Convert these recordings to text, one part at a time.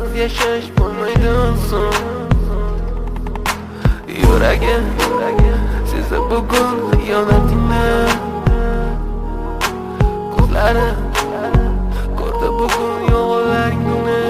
Sensiz yashash bo'lmaydi inson. Yuragim sezdi bugun xiyonatingni. Ko'zlarim ko'rdi bugun yolg'onlaringni.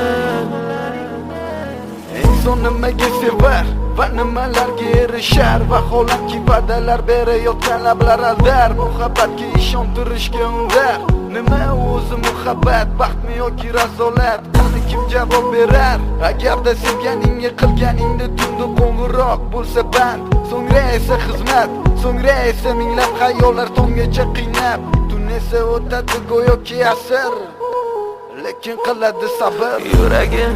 Inson nimaga sevar va nimalarga erishar? Vaholanki va'dalar berayotgan lablar aldar. Muhabbatga ishontirishga undar. Nima o'zi muhabbat, baxtmi yoki razolat? Qani kim javob berar? Agarda sevganingga qilganingda tunda qo'ng'iroq bo'lsa band, so'ngra esa xizmat, so'ngra esa minglab xayollar tonggacha qiynab. Tun esa o'tadi go'yoki asr, lekin qiladi sabr. Yuragim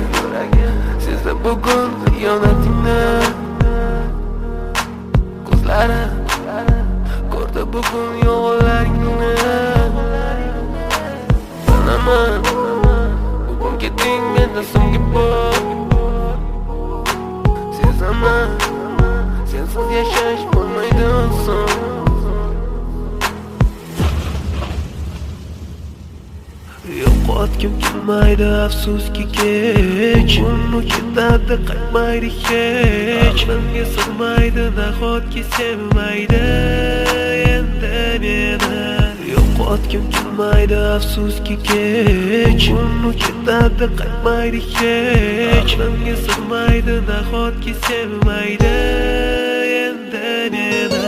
sezdi bugun xiyonatingni. Ko'zlarim ko'rdi bugun yolg'onlaringni. Bilaman bugun ketding mendan so'nggi bor. Sezaman sensiz yashash bo'lmaydi inson. Yo'qotgim kelmaydi afsuski kech. Uni ketadi qaytmaydi hech. Menga sig'maydi nahotki sevmaydi endi meni. Yo'qotgim kelmaydi afsuski kech. Uni ketadi qaytmaydi hech. Menga sig'maydi nahotki sevmaydi endi meni.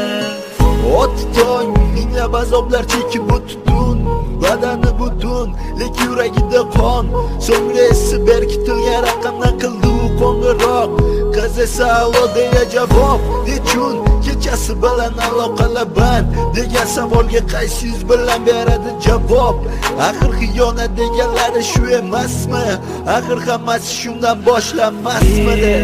Ot tong minglab azoblar chekib o'tdun, badani butun, lekin yuragida qon. So'ngra esi berkitilgan raqamdan qildi u qo'ng'iroq. Qiz esa allo deya javob. Nechun kechasi bilan aloqalar band degan savolga qaysi yuz bilan beradi javob? Axir xiyonat deganlari shu emasmi? Axir hammasi shundan boshlanmasmidi?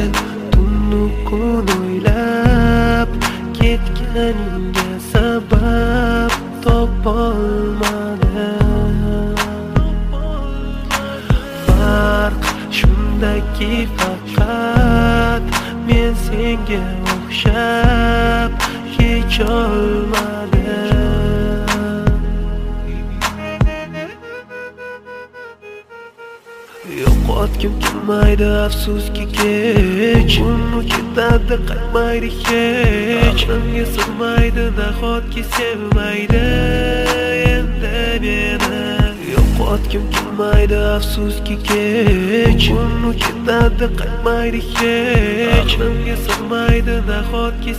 Tunni kun o'ylab ketganingga sabab topolmadim. Farq shundaki faqat men senga o'xshab kecholmadim. Yo'qotgim kelmaydi afsuski kech. Uni ketadi qaytmaydi hech. Menga sig'maydi nahotki sevmaydi endi meni. Yo'qotgim kelmaydi afsuski kech. Uni ketadi qaytmaydi hech. Menga sig'maydi nahotki